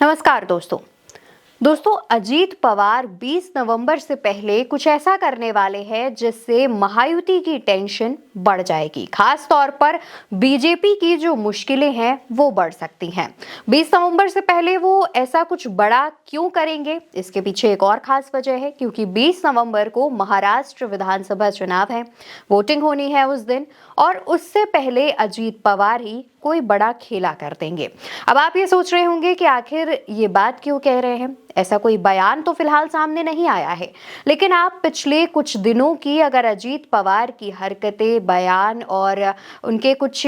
नमस्कार दोस्तों अजीत पवार 20 नवंबर से पहले कुछ ऐसा करने वाले हैं जिससे महायुति की टेंशन बढ़ जाएगी। खास तौर पर बीजेपी की जो मुश्किलें हैं वो बढ़ सकती हैं। 20 नवंबर से पहले वो ऐसा कुछ बड़ा क्यों करेंगे, इसके पीछे एक और खास वजह है क्योंकि 20 नवंबर को महाराष्ट्र विधानसभा चुनाव है, वोटिंग होनी है उस दिन, और उससे पहले अजीत पवार ही कोई बड़ा खेला कर देंगे। अब आप ये सोच रहे होंगे कि आखिर ये बात क्यों कह रहे हैं। ऐसा कोई बयान तो फिलहाल सामने नहीं आया है, लेकिन आप पिछले कुछ दिनों की अगर अजीत पवार की हरकतें, बयान और उनके कुछ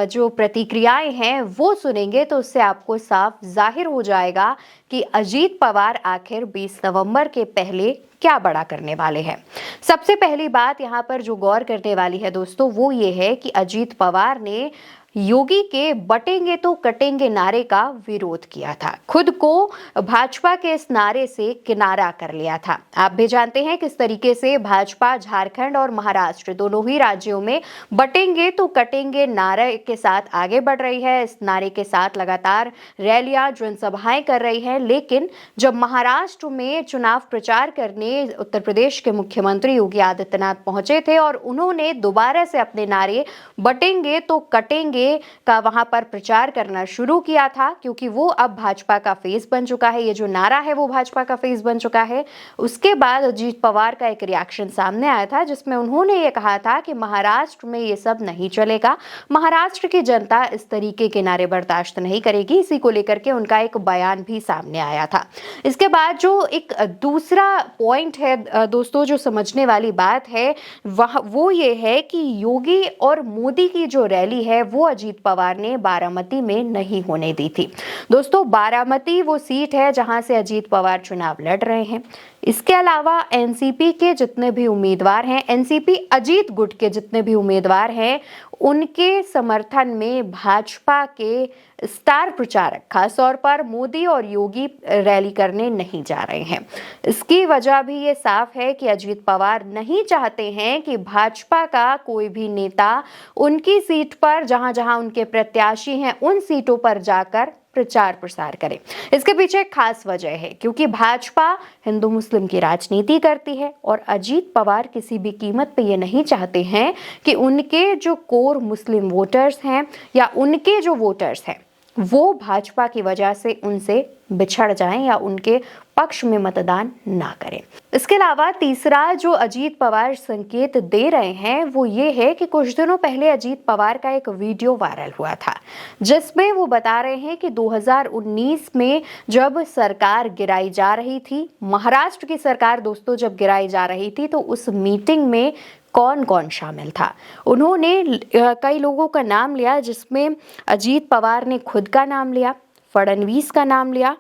जो प्रतिक्रियाएं हैं वो सुनेंगे तो उससे आपको साफ जाहिर हो जाएगा कि अजीत पवार आखिर 20 नवंबर के पहले क्या बड़ा करने वाले हैं। सबसे पहली बात यहाँ पर जो गौर करने वाली है दोस्तों वो ये है कि अजीत पवार ने योगी के बटेंगे तो कटेंगे नारे का विरोध किया था। खुद को भाजपा के इस नारे से किनारा कर लिया था। आप भी जानते हैं किस तरीके से भाजपा झारखंड और महाराष्ट्र दोनों ही राज्यों में बटेंगे तो कटेंगे नारे के साथ आगे बढ़ रही है। इस नारे के साथ लगातार रैलियां, जनसभाएं कर रही है। लेकिन जब महाराष्ट्र में चुनाव प्रचार करने उत्तर प्रदेश के मुख्यमंत्री योगी आदित्यनाथ पहुंचे थे और उन्होंने दोबारा से अपने नारे बटेंगे तो कटेंगे का वहां पर प्रचार करना शुरू किया था, क्योंकि वो अब भाजपा का फेस बन चुका है। ये जो नारा है वो भाजपा का फेस बन चुका है। उसके बाद अजीत पवार का एक रिएक्शन सामने आया था जिसमें उन्होंने ये कहा था कि महाराष्ट्र में ये सब नहीं चलेगा, महाराष्ट्र की जनता इस तरीके के नारे बर्दाश्त नहीं करेगी। इसी को लेकर के उनका एक बयान भी सामने आया था। इसके बाद जो एक दूसरा पॉइंट है दोस्तों, जो समझने वाली बात है वो ये है कि योगी और मोदी की जो रैली है वो अजीत पवार ने बारामती में नहीं होने दी थी। दोस्तों बारामती वो सीट है जहां से अजीत पवार चुनाव लड़ रहे हैं। इसके अलावा एनसीपी के जितने भी उम्मीदवार हैं, एनसीपी अजीत गुट के जितने भी उम्मीदवार हैं, उनके समर्थन में भाजपा के स्टार प्रचारक खास तौर पर मोदी और योगी रैली करने नहीं जा रहे हैं। इसकी वजह भी ये साफ है कि अजीत पवार नहीं चाहते हैं कि भाजपा का कोई भी नेता उनकी सीट पर, जहां जहां उनके प्रत्याशी हैं, उन सीटों पर जाकर प्रचार प्रसार करें। इसके पीछे एक खास वजह है क्योंकि भाजपा हिंदू मुस्लिम की राजनीति करती है और अजीत पवार किसी भी कीमत पे ये नहीं चाहते हैं कि उनके जो कोर मुस्लिम वोटर्स हैं या उनके जो वोटर्स हैं वो भाजपा की वजह से उनसे बिछड़ जाएं या उनके पक्ष में मतदान ना करें। इसके अलावा तीसरा जो अजीत पवार संकेत दे रहे हैं वो ये है कि कुछ दिनों पहले अजीत पवार का एक वीडियो वायरल हुआ था जिसमें वो बता रहे हैं कि 2019 में जब सरकार गिराई जा रही थी, महाराष्ट्र की सरकार दोस्तों जब गिराई जा रही थी, तो उस मीटिंग में कौन कौन शामिल था। उन्होंने कई लोगों का नाम लिया जिसमें अजीत पवार ने खुद का नाम लिया, फडणवीस का नाम लिया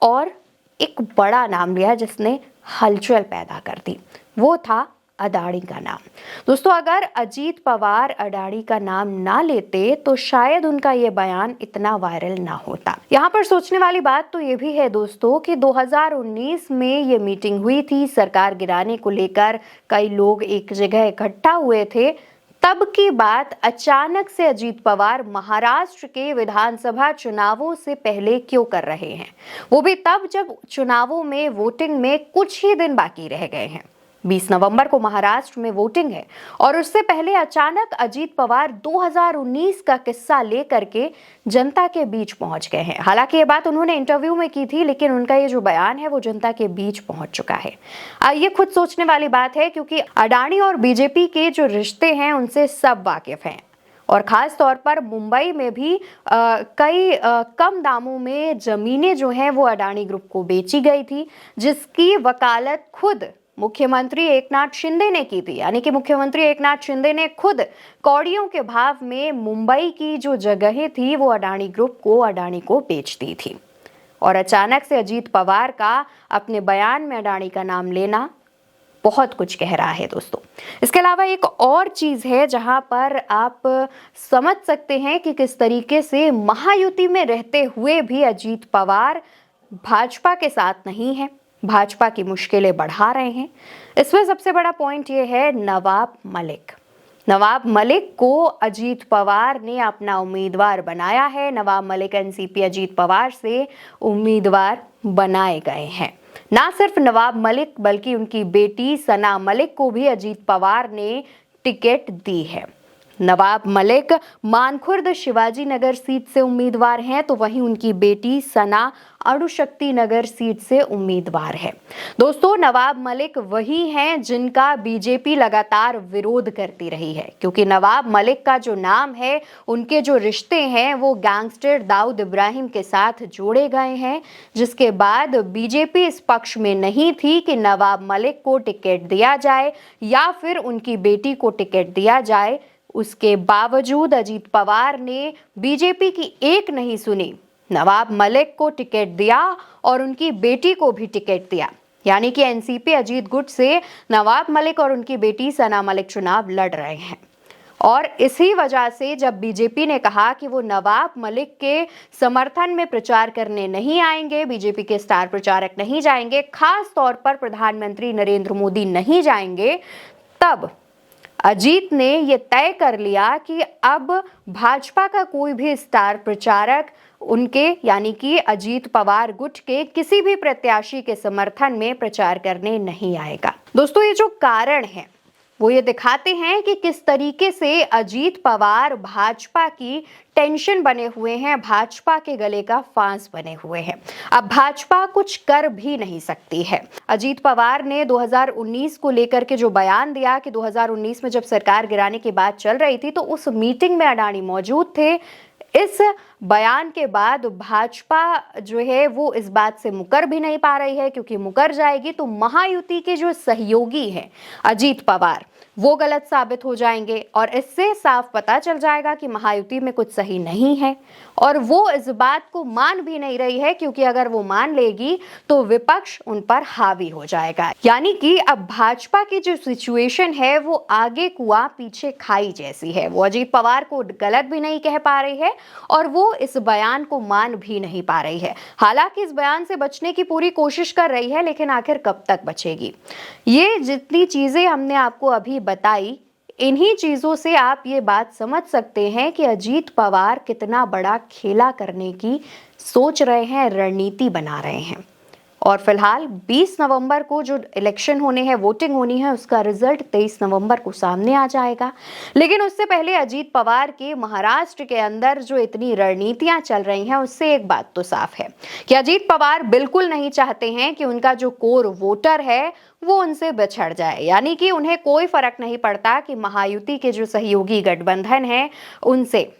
और एक बड़ा नाम लिया जिसने हलचल पैदा कर दी, वो था अडानी का नाम। दोस्तों अगर अजीत पवार अडानी का नाम ना लेते तो शायद उनका ये बयान इतना वायरल ना होता। यहाँ पर सोचने वाली बात तो ये भी है दोस्तों कि 2019 में ये मीटिंग हुई थी, सरकार गिराने को लेकर कई लोग एक जगह इकट्ठा हुए थे। तब की बात अचानक से अजीत पवार महाराष्ट्र के विधानसभा चुनावों से पहले क्यों कर रहे हैं, वो भी तब जब चुनावों में वोटिंग में कुछ ही दिन बाकी रह गए हैं। 20 नवंबर को महाराष्ट्र में वोटिंग है और उससे पहले अचानक अजीत पवार 2019 का किस्सा लेकर के जनता के बीच पहुंच गए हैं। हालांकि ये बात उन्होंने इंटरव्यू में की थी, लेकिन उनका ये जो बयान है वो जनता के बीच पहुंच चुका है। ये खुद सोचने वाली बात है क्योंकि अडानी और बीजेपी के जो रिश्ते हैं उनसे सब वाकिफ हैं और खास तौर पर मुंबई में भी कई कम दामों में जमीनें जो हैं वो अडानी ग्रुप को बेची गई थी, जिसकी वकालत खुद मुख्यमंत्री एकनाथ शिंदे ने की थी। यानी कि मुख्यमंत्री एकनाथ शिंदे ने खुद कौड़ियों के भाव में मुंबई की जो जगहें थी वो अडानी ग्रुप को, अडानी को बेच दी थी। और अचानक से अजीत पवार का अपने बयान में अडानी का नाम लेना बहुत कुछ कह रहा है दोस्तों। इसके अलावा एक और चीज है जहां पर आप समझ सकते हैं कि किस तरीके से महायुति में रहते हुए भी अजीत पवार भाजपा के साथ नहीं है, भाजपा की मुश्किलें बढ़ा रहे हैं। इसमें सबसे बड़ा पॉइंट ये है नवाब मलिक। नवाब मलिक को अजीत पवार ने अपना उम्मीदवार बनाया है। नवाब मलिक एनसीपी अजीत पवार से उम्मीदवार बनाए गए हैं। ना सिर्फ नवाब मलिक बल्कि उनकी बेटी सना मलिक को भी अजीत पवार ने टिकट दी है। नवाब मलिक मानखुर्द शिवाजी नगर सीट से उम्मीदवार हैं, तो वहीं उनकी बेटी सना अणुशक्ति नगर सीट से उम्मीदवार है। दोस्तों, नवाब मलिक वही हैं जिनका बीजेपी लगातार विरोध करती रही है, क्योंकि नवाब मलिक का जो नाम है, उनके जो रिश्ते हैं वो गैंगस्टर दाऊद इब्राहिम के साथ जोड़े गए हैं, जिसके बाद बीजेपी इस पक्ष में नहीं थी कि नवाब मलिक को टिकट दिया जाए या फिर उनकी बेटी को टिकट दिया जाए। उसके बावजूद अजीत पवार ने बीजेपी की एक नहीं सुनी, नवाब मलिक को टिकट दिया और उनकी बेटी को भी टिकट दिया। यानी कि एनसीपी अजीत गुट से नवाब मलिक और उनकी बेटी सना मलिक चुनाव लड़ रहे हैं। और इसी वजह से जब बीजेपी ने कहा कि वो नवाब मलिक के समर्थन में प्रचार करने नहीं आएंगे, बीजेपी के स्टार प्रचारक नहीं जाएंगे, खास तौर पर प्रधानमंत्री नरेंद्र मोदी नहीं जाएंगे, तब अजीत ने यह तय कर लिया कि अब भाजपा का कोई भी स्टार प्रचारक उनके यानी कि अजीत पवार गुट के किसी भी प्रत्याशी के समर्थन में प्रचार करने नहीं आएगा। दोस्तों, ये जो कारण है वो ये दिखाते हैं कि किस तरीके से अजीत पवार भाजपा की टेंशन बने हुए हैं, भाजपा के गले का फांस बने हुए हैं। अब भाजपा कुछ कर भी नहीं सकती है। अजीत पवार ने 2019 को लेकर के जो बयान दिया कि 2019 में जब सरकार गिराने की बात चल रही थी, तो उस मीटिंग में अडानी मौजूद थे। इस बयान के बाद भाजपा जो है वो इस बात से मुकर भी नहीं पा रही है, क्योंकि मुकर जाएगी तो महायुति के जो सहयोगी हैं अजीत पवार, वो गलत साबित हो जाएंगे और इससे साफ पता चल जाएगा कि महायुति में कुछ सही नहीं है। और वो इस बात को मान भी नहीं रही है, क्योंकि अगर वो मान लेगी तो विपक्ष उन पर हावी हो जाएगा। यानी कि अब भाजपा की जो सिचुएशन है वो आगे कुआं पीछे खाई जैसी है। वो अजीत पवार को गलत भी नहीं कह पा रही है और वो इस बयान को मान भी नहीं पा रही है। हालांकि इस बयान से बचने की पूरी कोशिश कर रही है, लेकिन आखिर कब तक बचेगी? ये जितनी चीजें हमने आपको अभी बताई, इन्हीं चीजों से आप ये बात समझ सकते हैं कि अजीत पवार कितना बड़ा खेला करने की सोच रहे हैं, रणनीति बना रहे हैं। और फिलहाल 20 नवंबर को जो इलेक्शन होने हैं, वोटिंग होनी है, उसका रिजल्ट 23 नवंबर को सामने आ जाएगा। लेकिन उससे पहले अजीत पवार के महाराष्ट्र के अंदर जो इतनी रणनीतियां चल रही हैं, उससे एक बात तो साफ है कि अजीत पवार बिल्कुल नहीं चाहते हैं कि उनका जो कोर वोटर है वो उनसे बिछड़ जाए। यानी कि उन्हें कोई फर्क नहीं पड़ता कि महायुति के जो सहयोगी गठबंधन है उनसे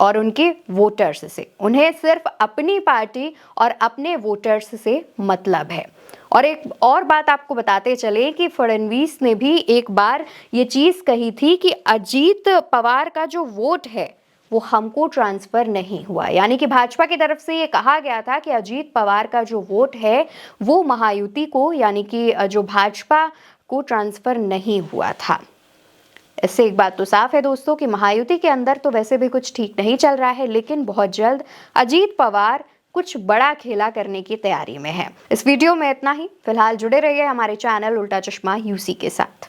और उनके वोटर्स से, उन्हें सिर्फ अपनी पार्टी और अपने वोटर्स से मतलब है। और एक और बात आपको बताते चले कि फडणवीस ने भी एक बार ये चीज कही थी कि अजीत पवार का जो वोट है वो हमको ट्रांसफर नहीं हुआ। यानी कि भाजपा की तरफ से ये कहा गया था कि अजीत पवार का जो वोट है वो महायुति को यानी कि जो भाजपा को ट्रांसफर नहीं हुआ था। इससे एक बात तो साफ है दोस्तों कि महायुति के अंदर तो वैसे भी कुछ ठीक नहीं चल रहा है, लेकिन बहुत जल्द अजीत पवार कुछ बड़ा खेला करने की तैयारी में है। इस वीडियो में इतना ही। फिलहाल जुड़े रहिए हमारे चैनल उल्टा चश्मा यूसी के साथ।